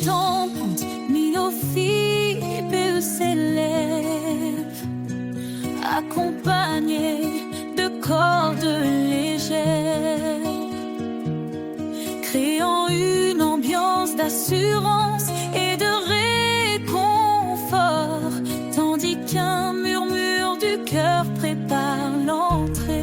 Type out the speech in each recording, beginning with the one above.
tempes, ni nos filles s'élèvent, accompagnés de cordes légères, créant une ambiance d'assurance et de réconfort, tandis qu'un murmure du cœur prépare l'entrée.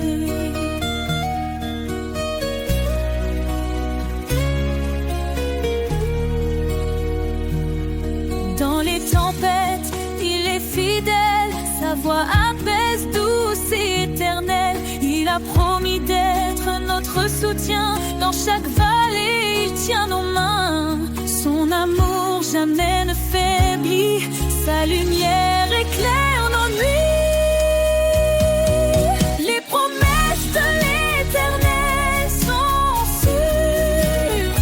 Dans les tempêtes, il est fidèle, sa voix apaise, douce et éternelle. Il a promis d'être notre soutien, dans chaque vallée il tient nos mains. Son amour jamais ne faiblit, sa lumière éclaire nos nuits. Les promesses de l'Éternel sont sûres,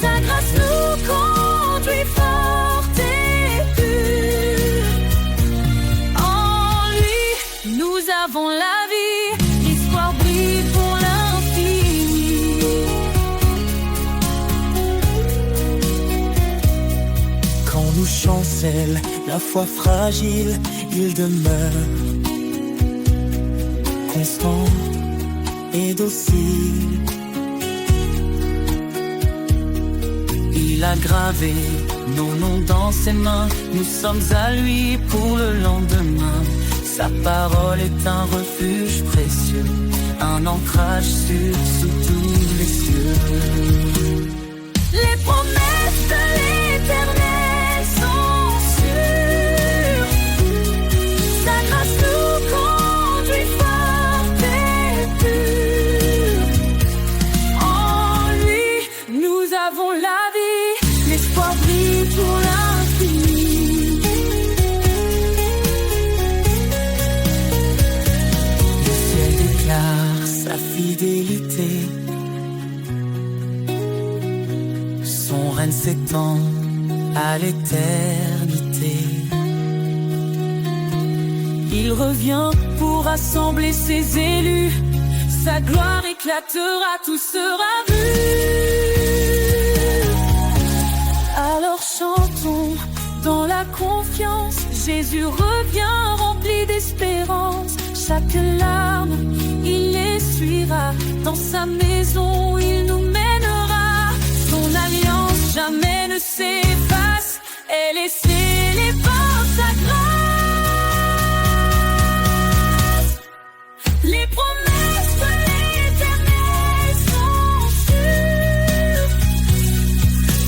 sa grâce nous conduit fort et pur. En lui, nous avons la vie, l'espoir brille pour l'infini. Quand nous chancelle la foi fragile, il demeure constant et docile. Il a gravé nos noms dans ses mains, nous sommes à lui pour le lendemain. Sa parole est un refuge précieux, un ancrage sûr sous tous les cieux. Les promesses de l'Éternel sont sûres, sa grâce nous conduit fort et pur. En lui, nous avons la vie, l'espoir brille pour l'infini. Le ciel déclare sa fidélité, son règne s'étend à l'éternité. Il revient pour rassembler ses élus, sa gloire éclatera, tout sera vu. Alors chantons dans la confiance, Jésus revient rempli d'espérance. Chaque larme, il essuiera, dans sa maison il nous mènera. Son alliance jamais ne s'efface, elle est scellée par sa grâce. Les promesses de l'Éternel sont sûres,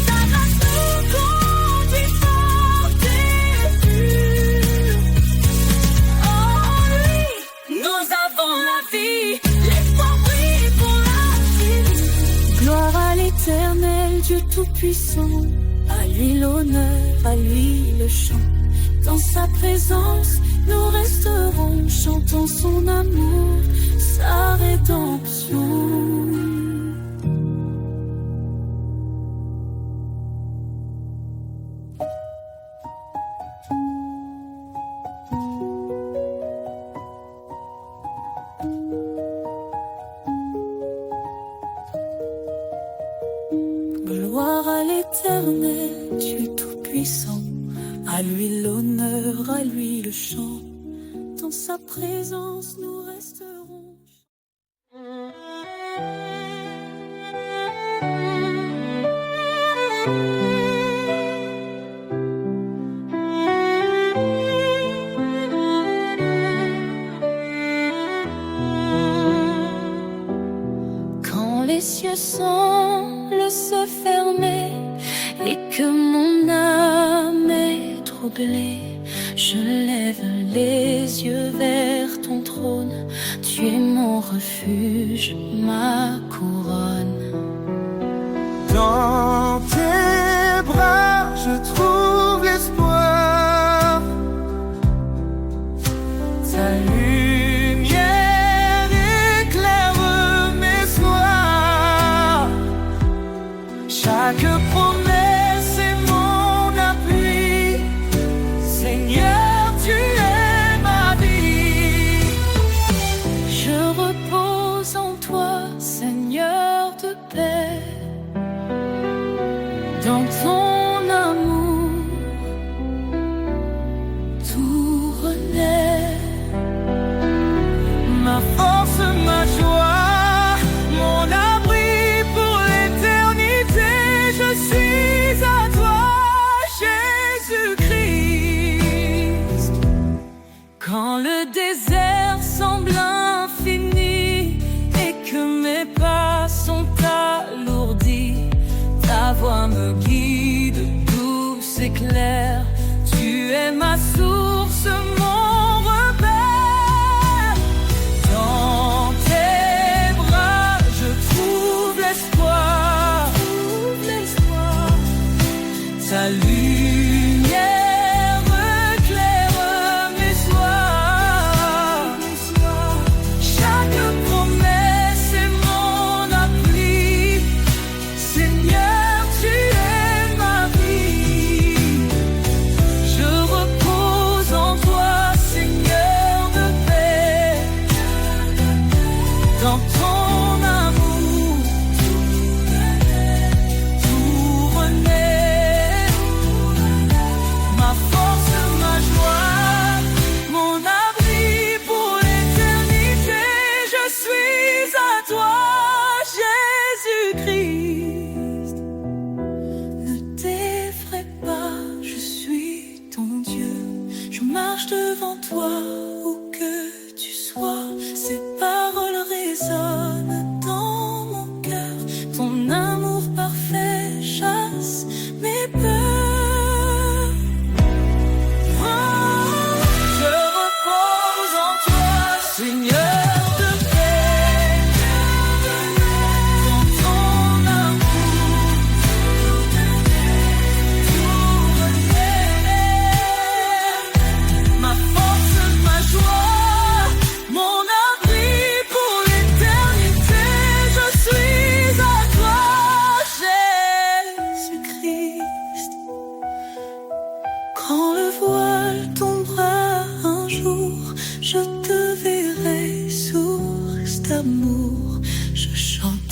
sa grâce nous conduit fort et pur. En lui, nous avons la vie, l'espoir brille pour l'infini. Gloire à l'Éternel, Dieu Tout-Puissant, à lui l'honneur, à lui le chant. Dans sa présence, nous resterons, chantant son amour, sa rédemption. Gloire à l'Éternel, Dieu Tout-Puissant, à lui l'honneur, à lui le chant. Dans sa présence, nous resterons. Quand les cieux semblent se fermer et que mon âme est troublée, je lève les yeux vers ton trône. Tu es mon refuge, ma couronne. Dans tes bras, je trouve l'espoir. Ta lumière éclaire mes soirs. Chaque promesse est mon appui. Seigneur, tu es ma vie. Je repose en toi, Seigneur de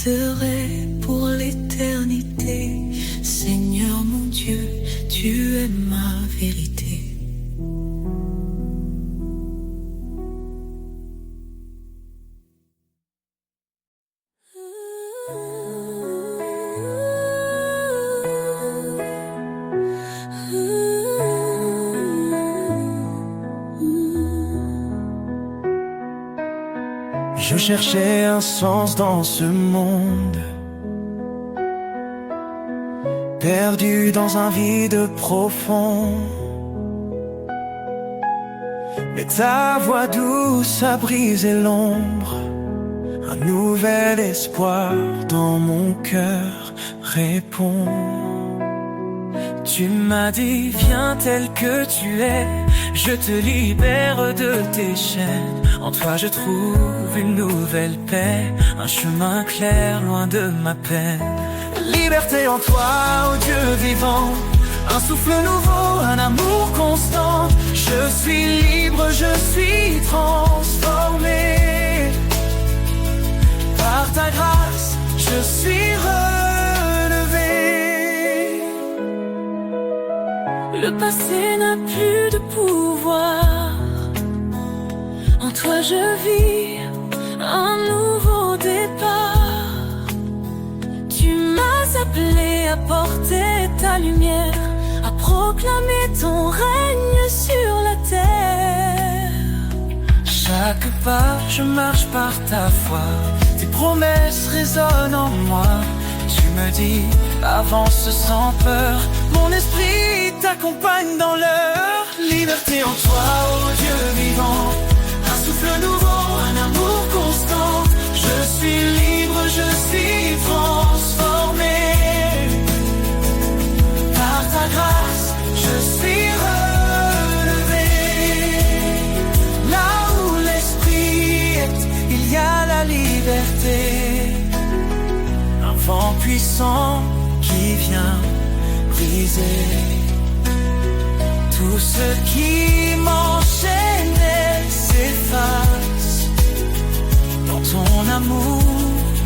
chanterai pour l'éternité. Seigneur mon Dieu, tu es ma vérité. Je cherchais un sens dans ce monde, perdu dans un vide profond. Mais ta voix douce a brisé l'ombre, un nouvel espoir dans mon cœur répond. Tu m'as dit, viens tel que tu es, je te libère de tes chaînes. En toi je trouve une nouvelle paix, un chemin clair loin de ma peine. Liberté en toi, ô Dieu vivant, un souffle nouveau, un amour constant. Je suis libre, je suis transformé. Par ta grâce, je suis relevé. Le passé n'a plus de pouvoir. En toi je vis un nouveau départ. Tu m'as appelé à porter ta lumière, à proclamer ton règne sur la terre. Chaque pas, je marche par ta foi, tes promesses résonnent en moi. Tu me dis, avance sans peur, mon esprit t'accompagne dans l'heure. Liberté en toi, ô Dieu vivant, un souffle nouveau, un amour constant. Je suis libre, je suis transformé. Par ta grâce, je suis relevé. Là où l'esprit est, il y a la liberté. Un vent puissant qui vient briser tout ce qui m'enchaînait s'efface. Dans ton amour,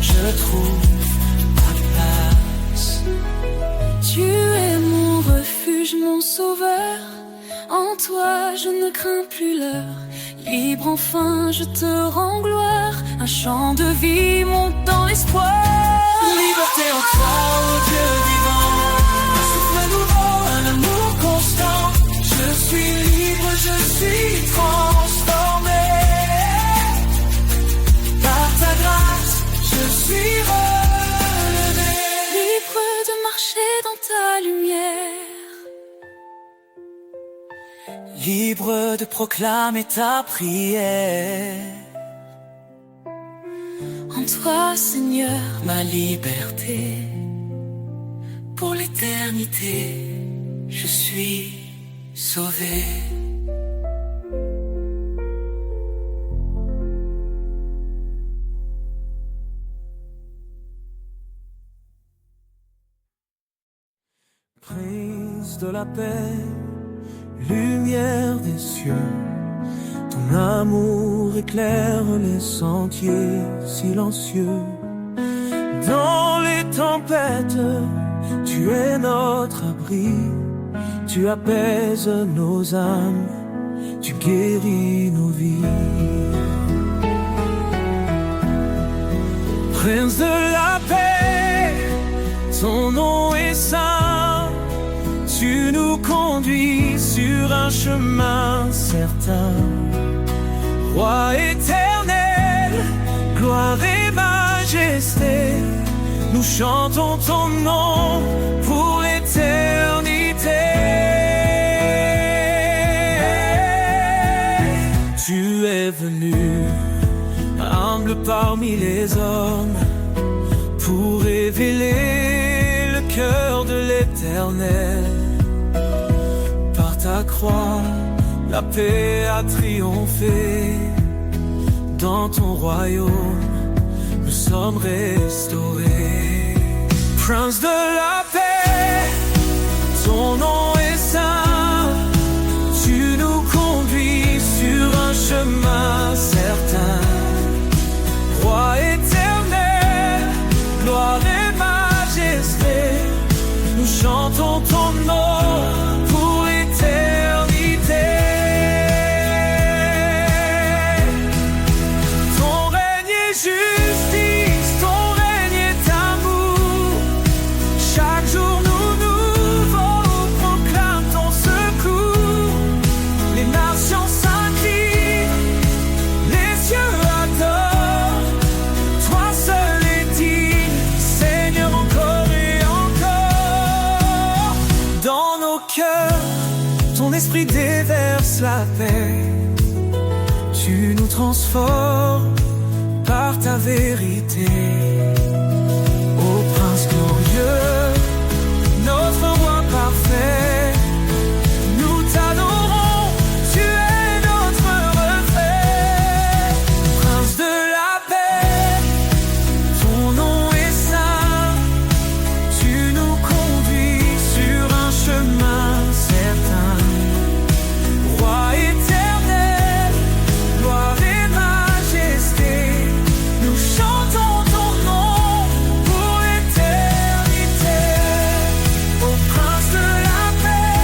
je trouve ma place. Tu es mon refuge, mon sauveur. En toi je ne crains plus l'heure. Libre enfin je te rends gloire. Un chant de vie monte dans l'espoir. Liberté en toi, ô Dieu vivant, un souffle nouveau, un amour constant. Je suis libre, je suis transformé. Par ta grâce, je suis relevé. Libre de marcher dans ta lumière. Libre de proclamer ta prière. En toi, Seigneur, Ma liberté, pour l'éternité, je suis sauvé. Prince de la paix, lumière des cieux, ton amour éclaire les sentiers silencieux. Dans les tempêtes, tu es notre abri. Tu apaises nos âmes, tu guéris nos vies. Prince de la paix, ton nom est saint. Tu nous conduis sur un chemin certain. Roi éternel, gloire et majesté, nous chantons ton nom pour l'éternité. Tu es venu, humble parmi les hommes, pour révéler le cœur de l'Éternel. Par ta croix, la paix a triomphé. Dans ton royaume, nous sommes restaurés. Prince de la paix, ton nom est saint. Tu nous conduis sur un chemin certain. Roi éternel, esprit déverse la paix. Tu nous transformes par ta vérité. Ô Prince glorieux, notre roi parfait, nous t'adorons, tu es notre reflet. Prince de la paix, ton nom est saint, tu nous conduis sur un chemin certain. Roi éternel, gloire et majesté, nous chantons ton nom pour l'éternité. Ô Prince de la paix,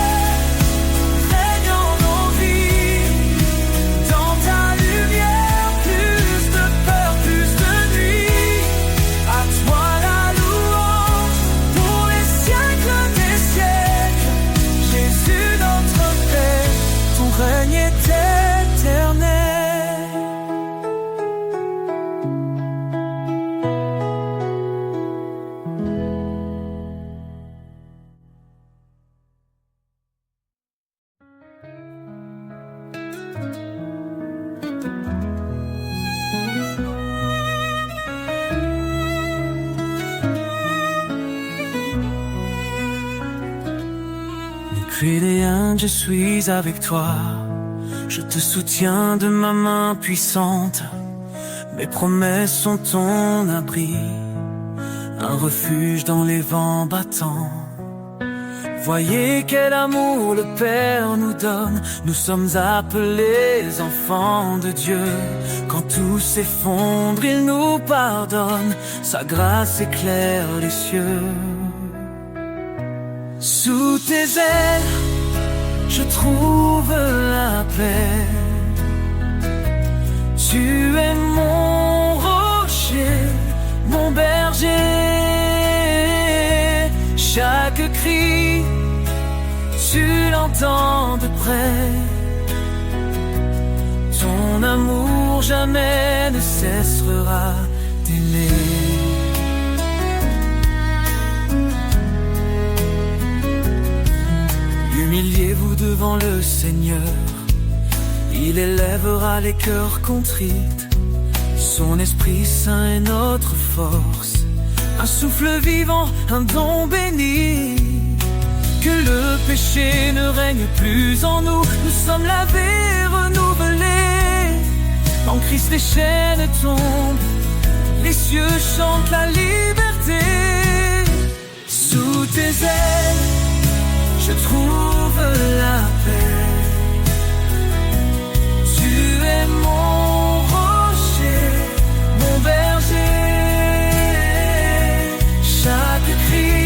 règne en nos vies. Dans ta lumière, plus de peur, plus de nuit. À toi la louange pour les siècles des siècles. Jésus notre paix, ton règne est éternel. Nucléen, je suis avec toi. Je te soutiens de ma main puissante. Mes promesses sont ton abri, un refuge dans les vents battants. Voyez quel amour le Père nous donne. Nous sommes appelés enfants de Dieu. Quand tout s'effondre, il nous pardonne. Sa grâce éclaire les cieux. Sous tes ailes, je trouve la paix. Tu es mon rocher, mon berger. Chaque cri, tu l'entends de près. Ton amour jamais ne cessera d'aimer. Humiliez-vous devant le Seigneur, il élèvera les cœurs contrits. Son Esprit Saint est notre force, un souffle vivant, un don béni. Que le péché ne règne plus en nous, nous sommes lavés, renouvelés. En Christ les chaînes tombent, les cieux chantent la liberté. Sous tes ailes, je trouve la paix. Tu es mon rocher, mon berger. Chaque cri,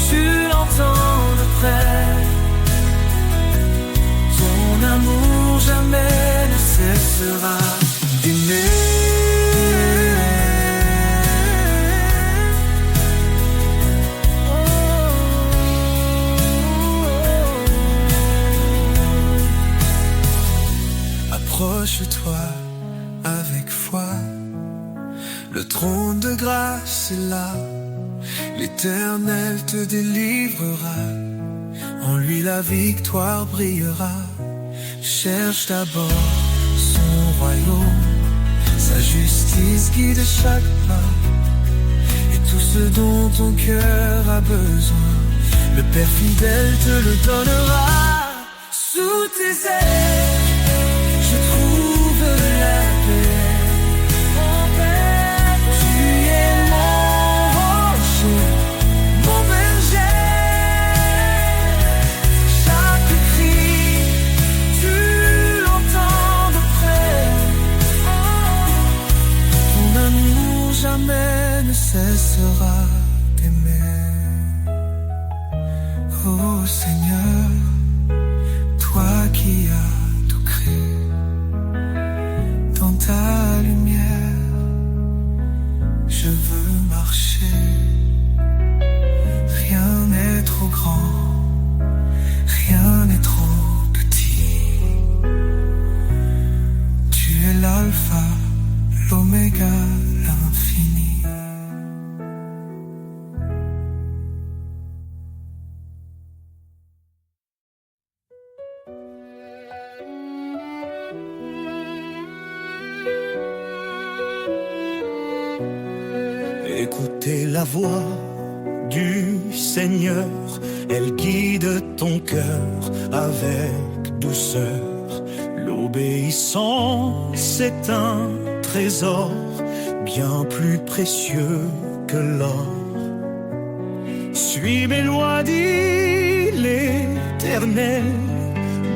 tu l'entends de près. Ton amour jamais ne cessera d'aimer. Approche-toi avec foi, le trône de grâce est là. L'Éternel te délivrera, en lui la victoire brillera. Cherche d'abord son royaume, sa justice guide chaque pas. Et tout ce dont ton cœur a besoin, le Père fidèle te le donnera. Sous tes ailes, je trouve la paix. Tu es mon rocher, mon berger. Chaque cri, tu l'entends de près. Ton amour jamais ne cessera d'aimer. Oh Seigneur, toi qui as tout créé, dans ta lumière, je veux marcher. Rien n'est trop grand, rien n'est trop petit. Tu es l'alpha, l'oméga, l'infini. Écoutez la voix du Seigneur, elle guide ton cœur avec douceur. L'obéissance c'est un trésor bien plus précieux que l'or. Suis mes lois, dit l'Éternel,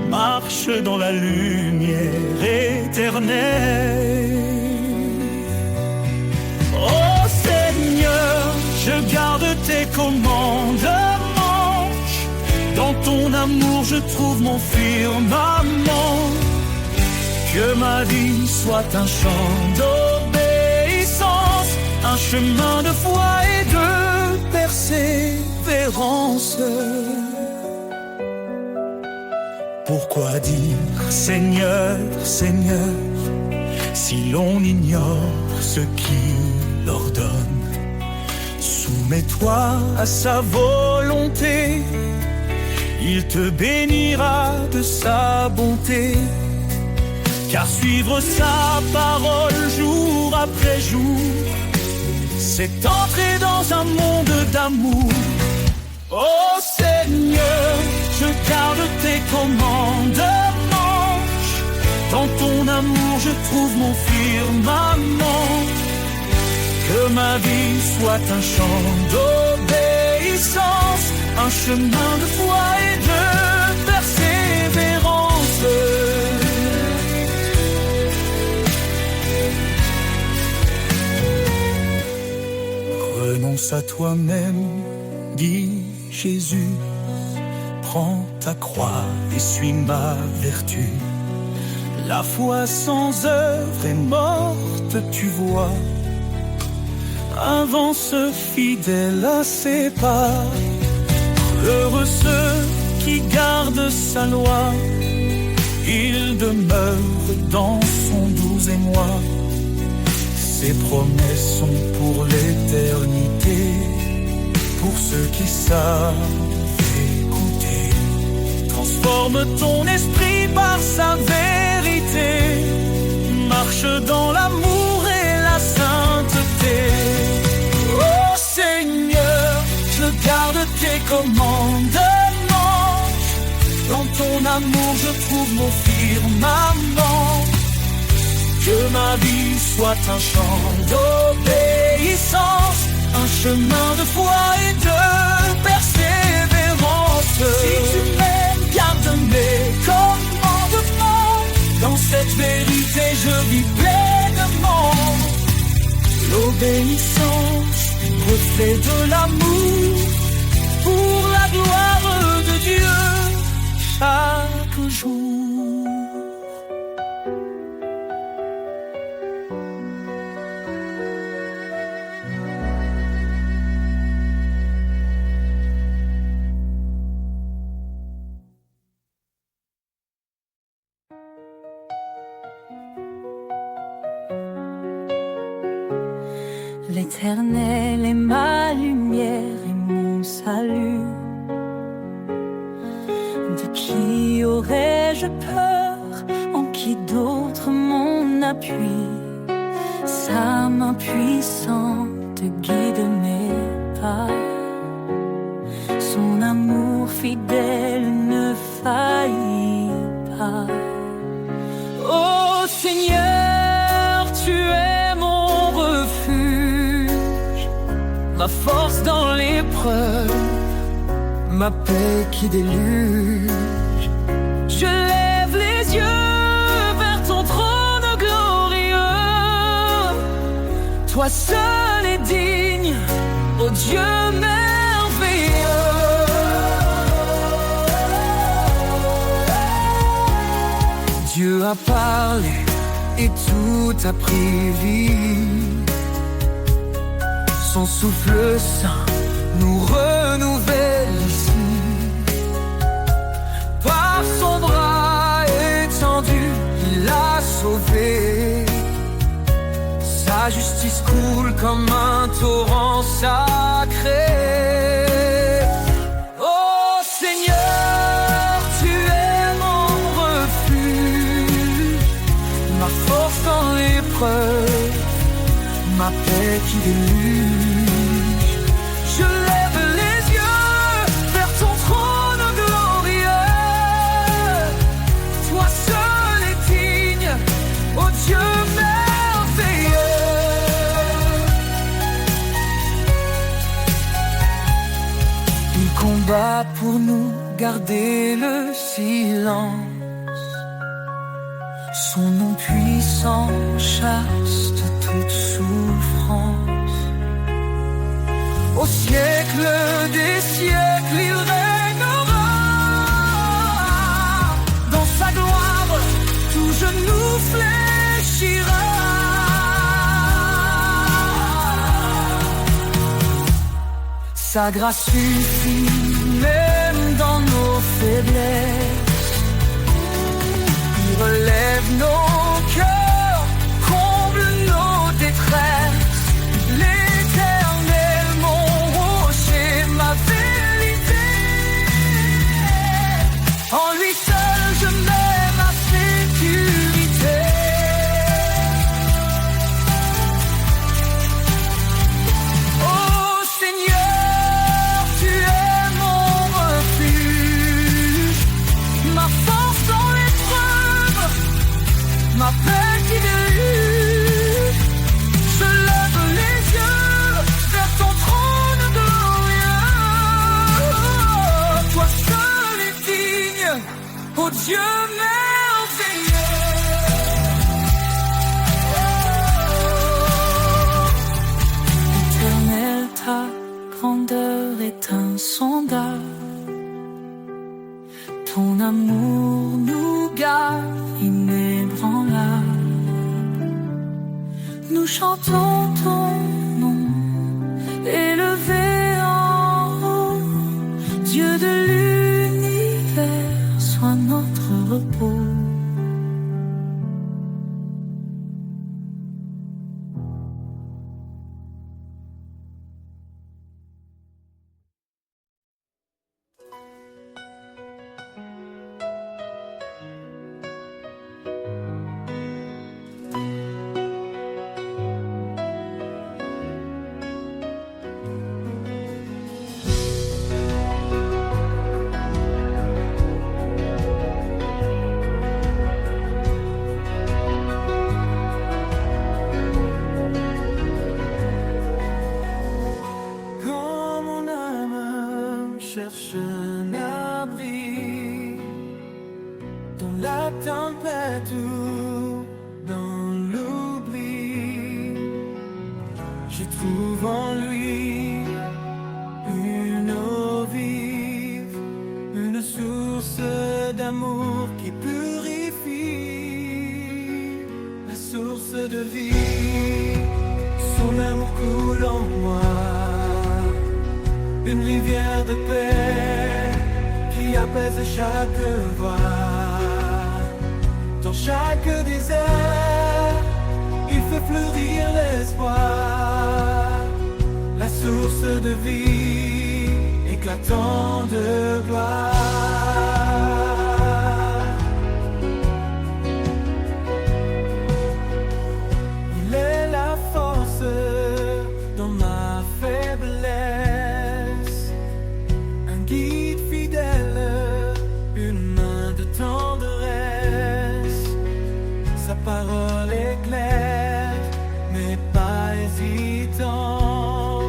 marche dans la lumière éternelle. Oh Seigneur, je garde tes commandements, dans ton amour je trouve mon firmament. Que ma vie soit un chant d'obéissance, un chemin de foi et de persévérance. Pourquoi dire Seigneur, Seigneur, si l'on ignore ce qu'il ordonne? Soumets-toi à sa volonté, il te bénira de sa bonté. Car suivre sa parole jour après jour, c'est entrer dans un monde d'amour. Oh Seigneur, je garde tes commandements, dans ton amour je trouve mon firmament. Que ma vie soit un chant d'obéissance, un chemin de foi et de persévérance. Renonce à toi-même, dit Jésus, prends ta croix et suis ma vertu. La foi sans œuvre est morte, tu vois. Avance fidèle à ses pas. Heureux ceux qui gardent sa loi, il demeure dans son doux émoi. Ses promesses sont pour l'éternité, pour ceux qui savent écouter. Transforme ton esprit par sa vérité, marche dans l'amour et la sainteté. Oh Seigneur, je garde tes commandements, dans ton amour je trouve mon firmament. Que ma vie soit un chant d'obéissance, un chemin de foi et de persévérance. Si tu m'aimes, garde mes commandements, dans cette vérité je vis pleinement. L'obéissance, reflet de l'amour, pour la gloire de Dieu, chaque jour. L'Éternel est ma lumière et mon salut. De qui aurais-je peur? En qui d'autre mon appui? Sa main puissante guide mes pas. Son amour fidèle ne faillit pas. Oh Seigneur, tu es mon refuge, ma force dans l'épreuve, ma paix qui déluge. Je lève les yeux vers ton trône glorieux. Toi seul es digne, ô Dieu merveilleux. Dieu a parlé et tout a pris vie. Son souffle saint nous renouvelle ici. Par son bras étendu, il a sauvé. Sa justice coule comme un torrent sacré. Oh Seigneur, tu es mon refuge, ma force dans l'épreuve, ma paix qui déluge. Je lève les yeux vers ton trône glorieux. Toi seul est digne, ô Dieu merveilleux. Il combat pour nous, garder le silence. Son nom puissant chasse de toute souffrance. Au siècle des siècles, il régnera. Dans sa gloire, tout genou fléchira. Sa grâce suffit même dans nos faiblesses. Il relève nos cœurs, comble nos détresses. L'Éternel, mon rocher, ma vérité. En lui seul je mets ma sécurité. Oh Seigneur, tu es mon refuge, ma force dans l'épreuve, ma paix qui déluge. Je lève les yeux vers ton trône glorieux. Toi seul est digne, ô Dieu merveilleux. Éternel, ta grandeur est insondable. Ton amour nous garde inébranlable. Nous chantons ton nom, élevé en haut. Dieu de l'univers, sois notre repos. Quand mon âme cherche un abri dans la tempête ou dans l'oubli, je trouve en lui une eau vive, une source d'amour qui purifie, la source de vie. Son amour coule en moi, une rivière de paix qui apaise chaque voix. Dans chaque désert, il fait fleurir l'espoir. La source de vie, éclatant de gloire. Il est la force dans ma faiblesse, un guide fidèle, une main de tendresse. Sa parole est claire, mais pas hésitant,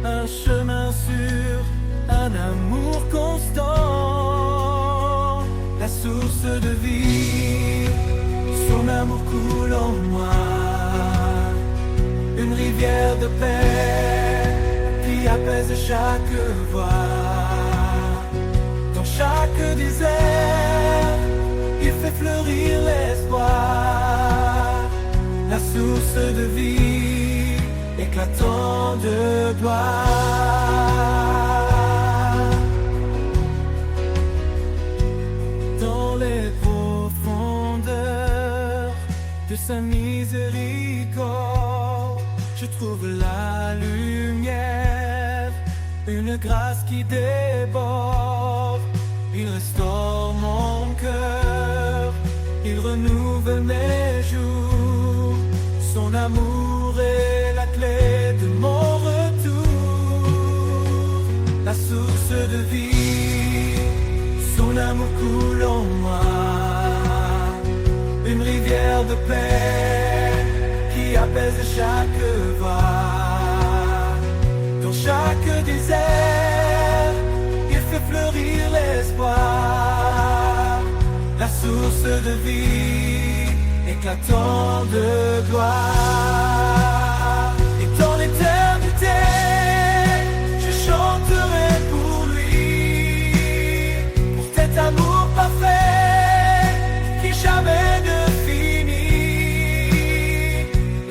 un chemin sûr, un amour constant, la source de vie. Son amour coule en moi, une rivière de paix qui apaise chaque voix. Dans chaque désert, il fait fleurir l'espoir. La source de vie, éclatant de gloire. Dans les profondeurs de sa miséricorde, je trouve la lumière, une grâce qui déborde. Il restaure mon cœur, il renouvelle mes jours. Son amour est la clé clé de mon retour, la source de vie, son amour coule en moi, une rivière de paix qui apaise chaque vague. Dans chaque désert, il fait fleurir l'espoir, la source de vie, éclatant de gloire. Et dans l'éternité, je chanterai pour lui, pour cet amour parfait qui jamais ne finit,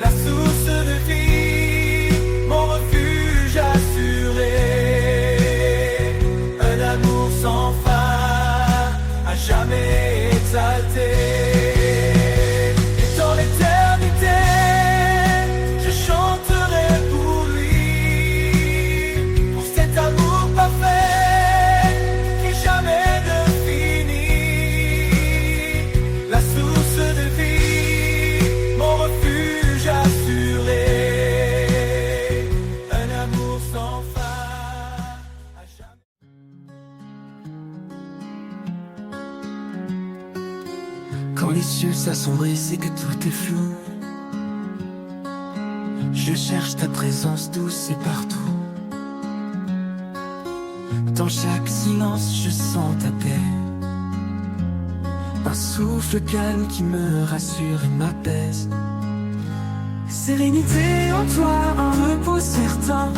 la source de vie, mon refuge assuré, un amour sans fin, à jamais exalté. Quand les cieux s'assombrissent et que tout est flou, je cherche ta présence douce et partout. Dans chaque silence je sens ta paix, un souffle calme qui me rassure et m'apaise. Sérénité en toi, un repos certain.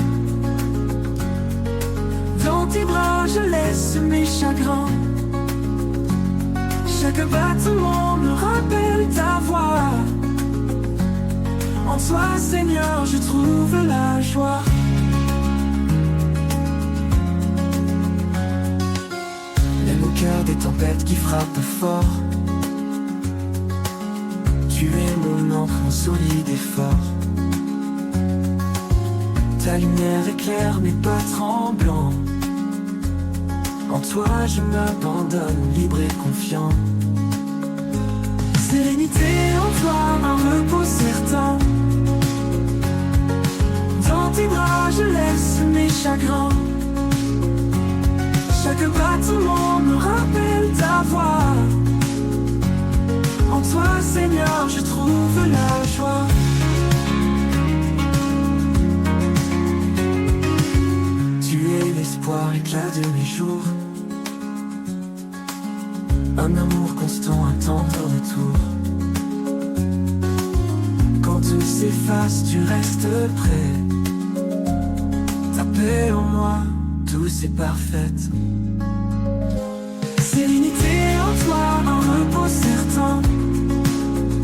Dans tes bras je laisse mes chagrins. Chaque battement me rappelle ta voix. En toi, Seigneur, je trouve la joie. Même au cœur des tempêtes qui frappent fort, tu es mon ancre solide et fort. Ta lumière éclaire mes pas tremblants. En toi je m'abandonne, libre et confiant. Sérénité en toi, un repos certain. Dans tes bras je laisse mes chagrins. Chaque battement me rappelle ta voix. En toi Seigneur je trouve la joie. Tu es l'espoir, éclat de mes jours, un amour constant, un tendre retour. Quand tout s'efface, tu restes près. Ta paix en moi, douce et parfaite. Sérénité en toi, un repos certain.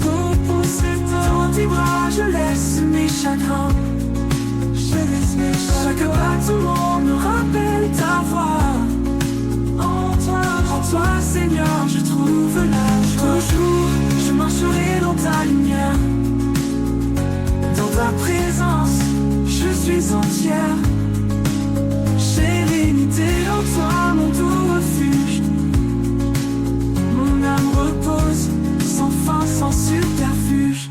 Repos certain. Dans tes bras, je laisse mes chagrins. Chaque battement me rappelle ta voix. En toi, Seigneur, je trouve la joie. Toujours, je marcherai dans ta lumière. Dans ta présence, je suis entière. Sérénité en toi, mon doux refuge. Mon âme repose, sans fin, sans subterfuge.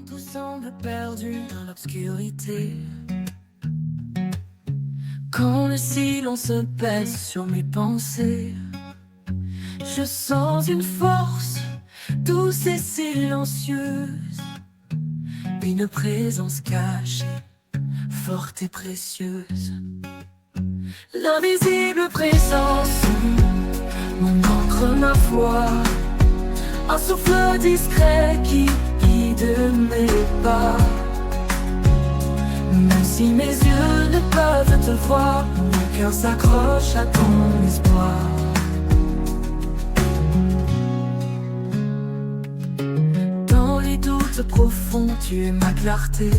Tout semble perdu dans l'obscurité, quand le silence pèse sur mes pensées, je sens une force douce et silencieuse, une présence cachée, forte et précieuse. L'invisible présence m'ancre ma foi, un souffle discret qui de mes pas. Même si mes yeux ne peuvent te voir, mon cœur s'accroche à ton espoir. Dans les doutes profonds, tu es ma clarté.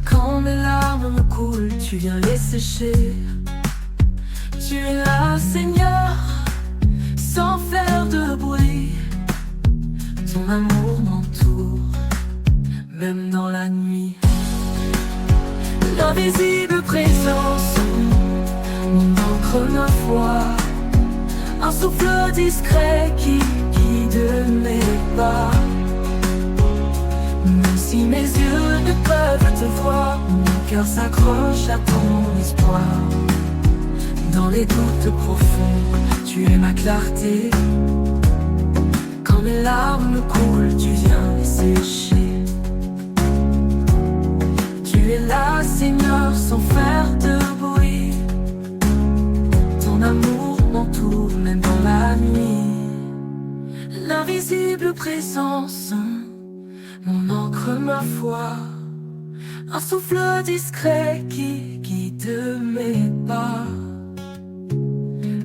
Quand mes larmes me coulent, tu viens les sécher. Tu es là, Seigneur, sans faire de bruit. Ton amour m'entoure, même dans la nuit. L'invisible présence, mon encre, ma foi, un souffle discret qui guide mes pas. Même si mes yeux ne peuvent te voir, mon cœur s'accroche à ton espoir. Dans les doutes profonds, tu es ma clarté. Quand mes larmes coulent, tu viens les sécher. Tu es là, Seigneur, sans faire de bruit. Ton amour m'entoure, même dans la nuit. L'invisible présence, mon encre, ma foi, un souffle discret qui guide mes pas.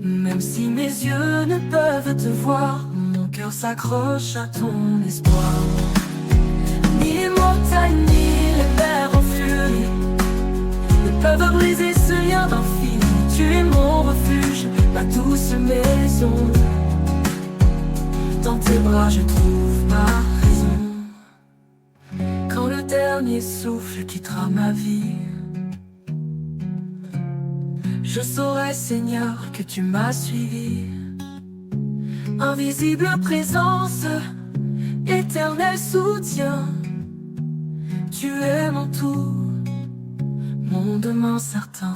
Même si mes yeux ne peuvent te voir, mon cœur s'accroche à ton espoir. Ni les montagnes, ni les mers en furie ne peuvent briser ce lien d'infini. Tu es mon refuge, ma douce maison. Dans tes bras je trouve ma raison. Quand le dernier souffle quittera ma vie, je saurai, Seigneur, que tu m'as suivi. Invisible présence, éternel soutien, tu es mon tout, mon demain certain.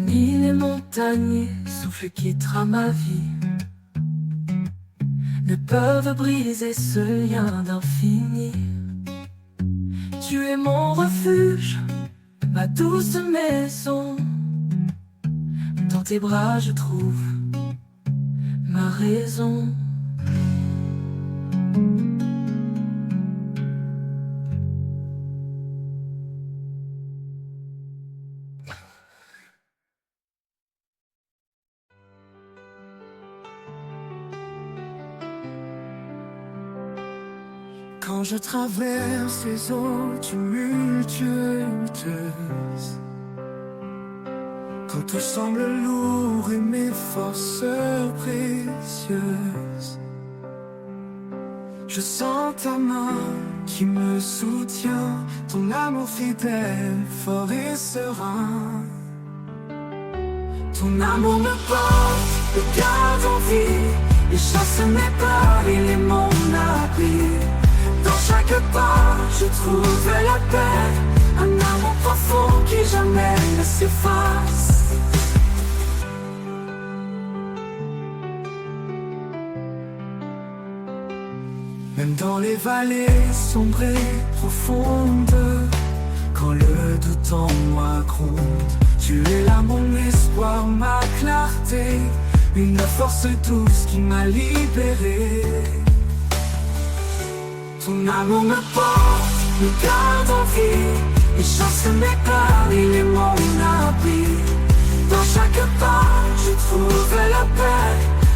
Ni les montagnes, souffle quittera ma vie, ne peuvent briser ce lien d'infini. Tu es mon refuge, ma douce maison. Dans tes bras je trouve ma raison. Quand je traverse les eaux tumultueuses, quand tout semble lourd et mes forces précieuses, je sens ta main qui me soutient, ton amour fidèle, fort et serein. Ton amour me porte, me garde en vie, et chasse mes peurs, il est mon abri. Dans chaque pas, je trouve la paix, un amour profond qui jamais ne s'efface. Même dans les vallées sombres et profondes, quand le doute en moi gronde, tu es là mon espoir, ma clarté, une force douce qui m'a libéré. Ton amour me porte, me garde en vie, et chasse mes peurs, il est mon abri. Dans chaque pas, je trouve la paix,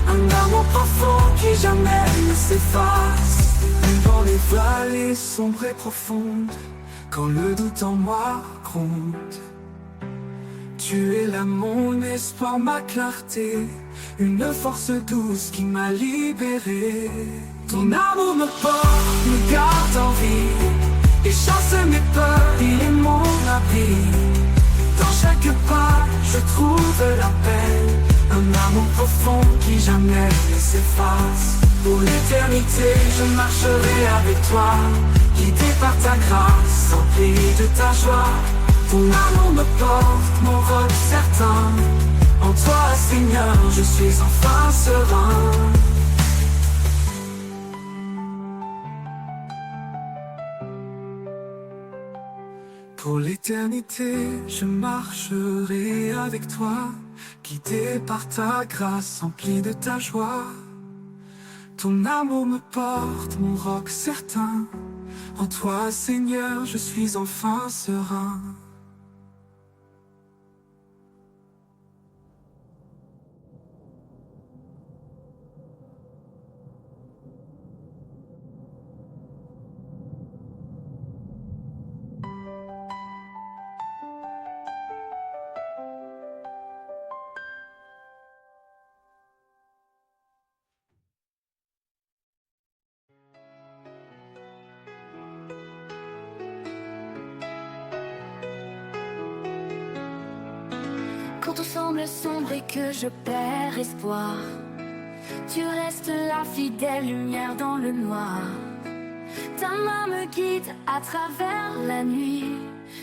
un amour profond qui jamais ne s'efface. Même dans les vallées sombres et profondes, quand le doute en moi gronde, tu es là mon espoir, ma clarté, une force douce qui m'a libéré. Ton amour me porte, me garde en vie, et chasse mes peurs, il est mon abri. Dans chaque pas, je trouve la paix, un amour profond qui jamais ne s'efface. Pour l'éternité, je marcherai avec toi, guidé par ta grâce, empli de ta joie. Ton amour me porte, mon roc certain. En toi, Seigneur, je suis enfin serein. Pour l'éternité, je marcherai avec toi, guidé par ta grâce, empli de ta joie. Ton amour me porte, mon roc certain. En toi, Seigneur, je suis enfin serein. tout semble sombre et que je perds espoir, tu restes la fidèle lumière dans le noir. Ta main me guide à travers la nuit,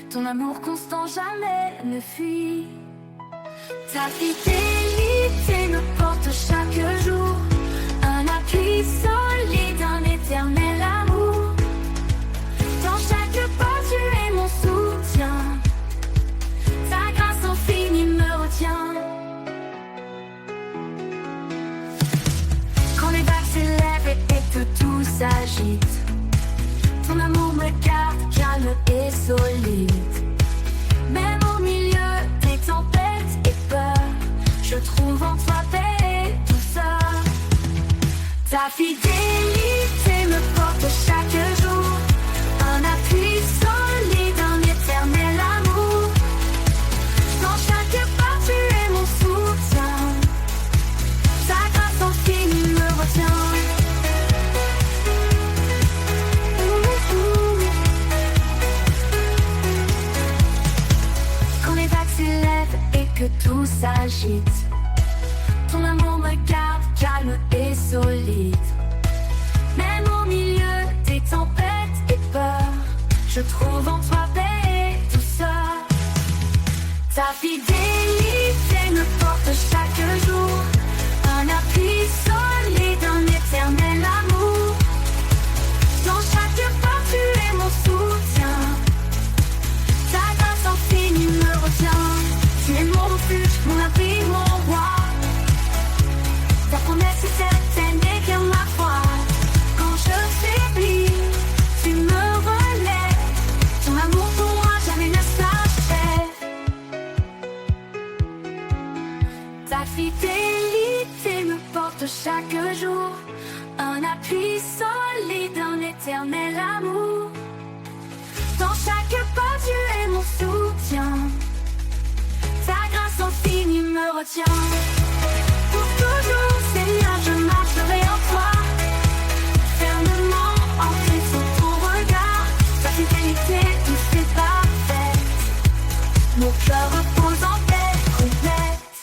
ton amour constant jamais ne fuit. Ta fidélité me porte chaque jour, un appui solide, un éternel amour. Dans chaque pas tu es mon soutien, ta grâce infinie me retient. Quand les vagues s'élèvent et que tout s'agite, ton amour me garde calme et solide. Même au milieu des tempêtes et peurs, je trouve en toi paix et douceur. Ta fidélité me porte chaque jour, un appui solide, un éternel amour. Dans chaque pas tu es mon soutien, ta grâce infinie me retient. Et que tout s'agite, ton amour me garde calme et solide. Même au milieu des tempêtes et peurs, je trouve en toi paix et douceur. Ta fidélité me porte chaque jour, un appui solide, un éternel amour. Dans chaque pas tu es mon soutien, ta grâce infinie me retient. Tu es mon refuge, mon abri, mon roi. Ta promesse est certaine et guère ma foi. Quand je faiblis, tu me relèves. Ton amour pour moi jamais ne s'achève. Ta fidélité me porte chaque jour, un appui solide, un éternel amour. Dans chaque pas tu es mon soutien, ta grâce infinie me retient. Pour toujours, Seigneur, je marcherai en toi, fermement ancré sous ton regard. Ta fidélité douce et parfaite, mon cœur repose en paix complète.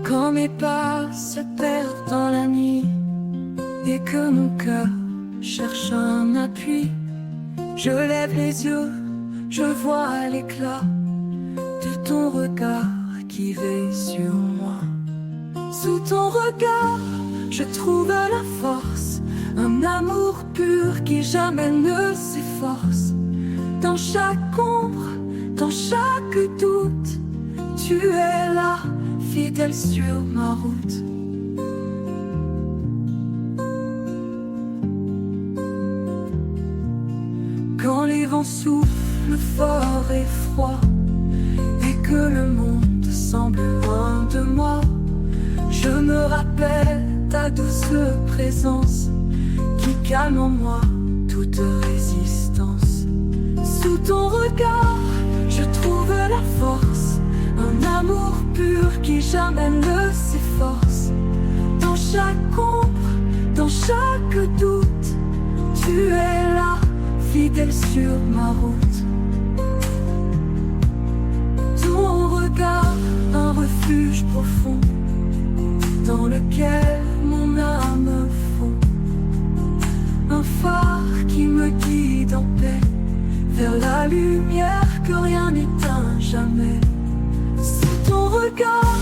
Quand mes pas se perdent dans la nuit et que mon cœur cherche un appui, je lève les yeux, je vois l'éclat de ton regard qui veille sur moi. Sous ton regard, je trouve la force, un amour pur qui jamais ne s'efforce. Dans chaque ombre, dans chaque doute, tu es là, fidèle sur ma route. Quand les vents soufflent fort et froid et que le monde semble loin de moi, je me rappelle ta douce présence qui calme en moi toute résistance. Sous ton regard, je trouve la force, un amour pur qui jamais ne s'efforce. Dans chaque ombre, dans chaque doute, tu es là, fidèle sur ma route. Ton regard, un refuge profond dans lequel mon âme fond. Un phare qui me guide en paix vers la lumière que rien n'éteint jamais. Sous ton regard,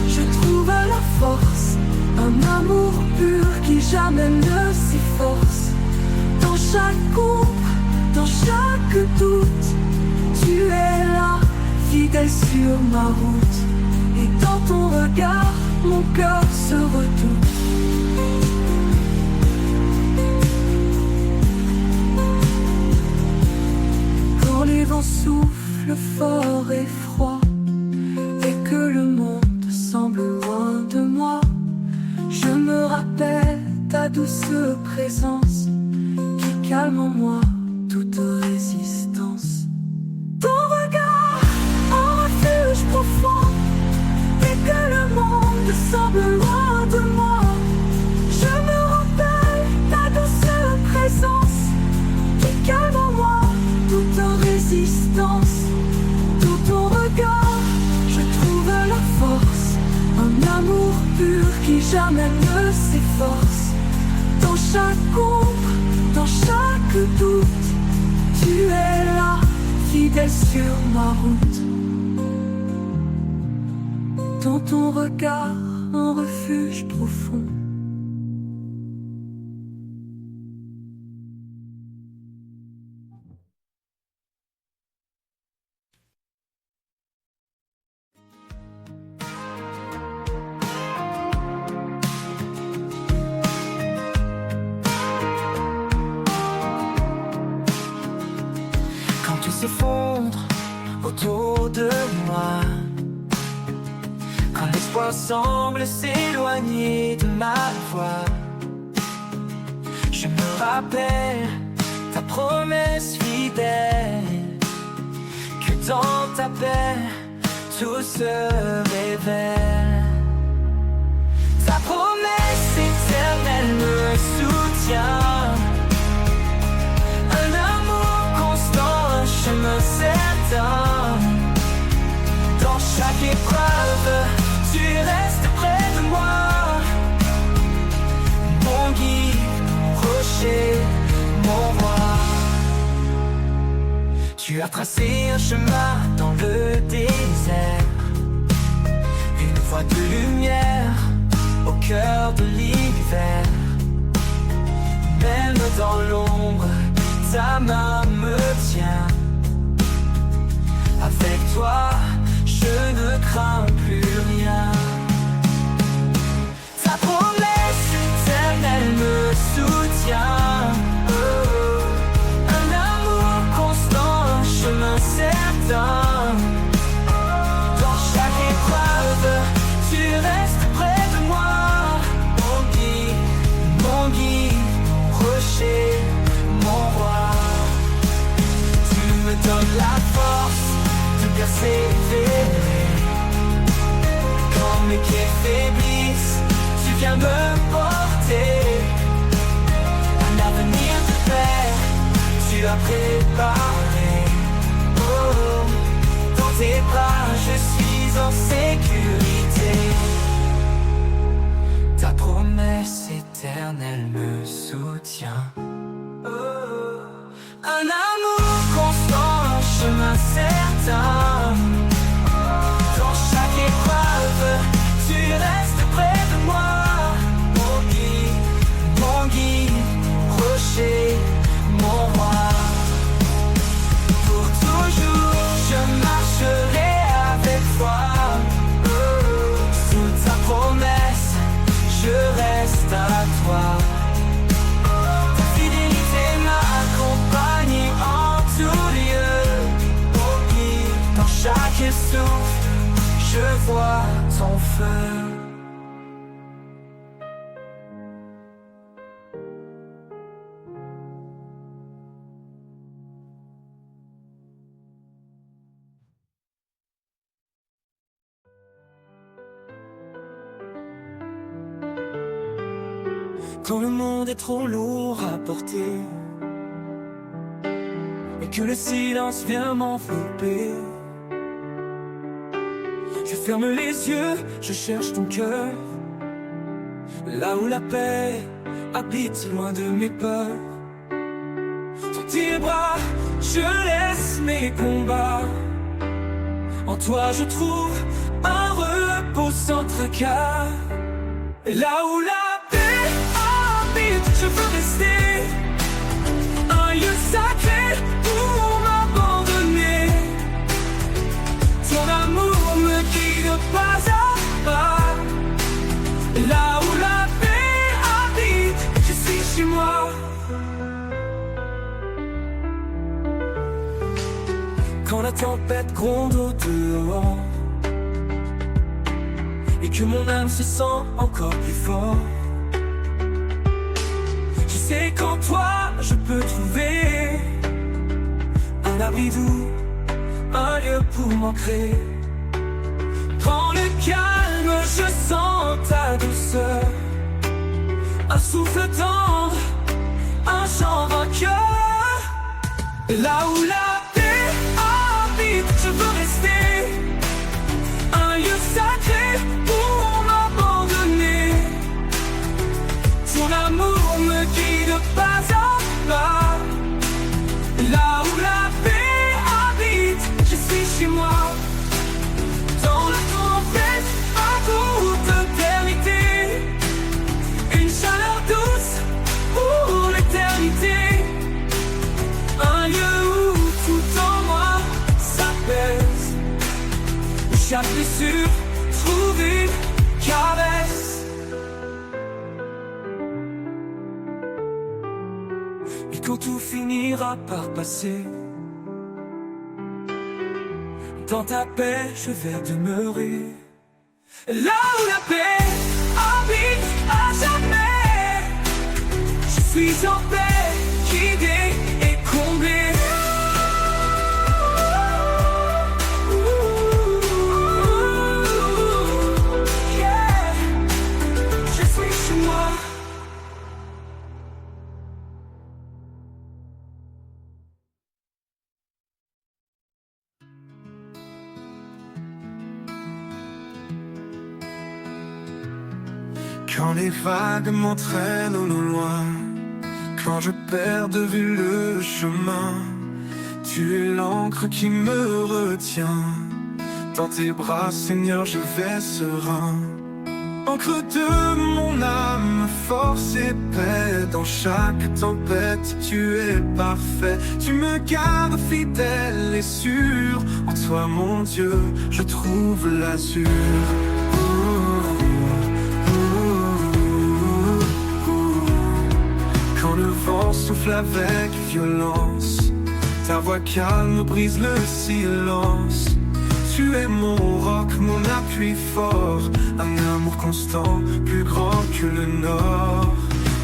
je trouve la force, un amour pur qui jamais ne s'efforce. Dans chaque ombre, dans chaque doute, tu es là, fidèle sur ma route. Et dans ton regard, mon cœur se redoute. Quand les vents soufflent fort et froid et que le monde semble loin de moi, je me rappelle ta douce présence qui calme en moi toute résistance. Ton regard, un refuge profond, et que le monde semble loin de moi, je me rappelle chaque ombre, dans chaque doute, tu es là, fidèle sur ma route. Dans ton regard, un refuge profond. Quand tout s'effondre autour de moi, quand l'espoir semble s'éloigner de ma voix, je me rappelle ta promesse fidèle, que dans ta paix tout se révèle. Ta promesse éternelle me soutient, un amour constant, un chemin certain. Dans chaque épreuve, tu restes près de moi, mon guide, mon rocher, mon roi. Tu as tracé un chemin dans le désert, une voie de lumière au cœur de l'hiver. Même dans l'ombre, ta main me tient. Avec toi, je ne crains plus rien. Ta promesse éternelle me soutient, un amour constant, un chemin certain. Dans chaque épreuve, tu restes près de moi, mon rocher, mon roi. Tu me donnes la force de persévérer. Quand mes pieds faiblissent, tu viens me porter. Un avenir de paix, tu as préparé. Oh, dans tes bras, je suis en sécurité. Ta promesse éternelle me soutient. Oh, un amour constant, un chemin certain. Dans chaque épreuve, tu restes près de moi, mon guide, rocher, mon roi. Pour toujours, je marcherai avec toi. Sous ta promesse, je reste à toi. Ta fidélité m'accompagne en tout lieu. Dans chaque souffle, je vois ton feu. Quand le monde est trop lourd à porter et que le silence vient m'envelopper, je ferme les yeux, je cherche ton cœur, là où la paix habite loin de mes peurs. Dans tes bras, je laisse mes combats. En toi je trouve un repos sans tracas. Et là où la paix habite, je veux rester, un lieu sacré pour m'abandonner. Ton amour me guide pas à pas. Et là où la paix habite, je suis chez moi. Quand la tempête gronde au dehors et que mon âme se sent encore plus fort, je sais qu'en toi je peux trouver un abri doux, un lieu pour m'ancrer. Dans le calme je sens ta douceur, un souffle tendre, un chant vainqueur. Et là où la paix habite, je veux rester, un lieu sacré pour m'abandonner. Ton amour me guide blessure, trouve une caresse. Et quand tout finira par passer, dans ta paix je vais demeurer. Là où la paix habite à jamais, je suis en paix, guidé et comblé. Yeah. Je suis chez moi. Quand les vagues m'entraînent au loin, quand je perds de vue le chemin, tu es l'encre qui me retient. Dans tes bras, Seigneur, je vais serein. Encre de mon âme, force et paix. Dans chaque tempête, tu es parfait. Tu me gardes fidèle et sûr. En toi, mon Dieu, je trouve l'azur. Quand le vent souffle avec violence, ta voix calme brise le silence. Tu es mon roc, mon appui fort, un amour constant, plus grand que le nord.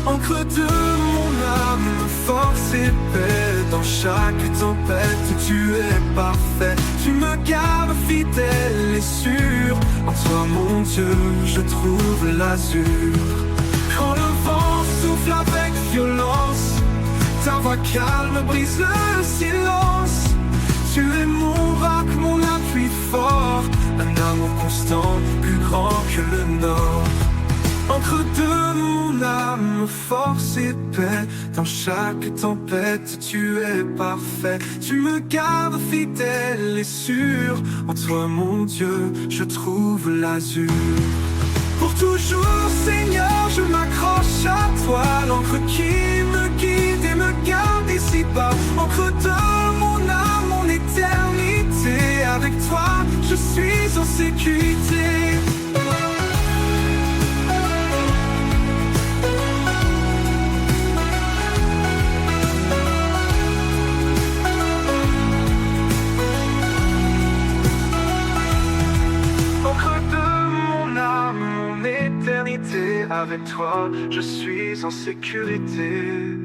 Encre de mon âme, force et paix. Dans chaque tempête, tu es parfait. Tu me gardes fidèle et sûr. En toi, mon Dieu, je trouve l'azur. Quand le vent souffle avec violence, ta voix calme brise le silence. Tu es mon roc, mon appui fort, un amour constant, plus grand que le nord. Encre de mon âme, force et paix. Dans chaque tempête, tu es parfait. Tu me gardes fidèle et sûr. En toi, mon Dieu, je trouve l'azur. Pour toujours, Seigneur, je m'accroche à toi. L'encre qui me guide et me garde ici-bas. Encre de mon âme, mon éternité. Avec toi, je suis en sécurité. Avec toi, je suis en sécurité.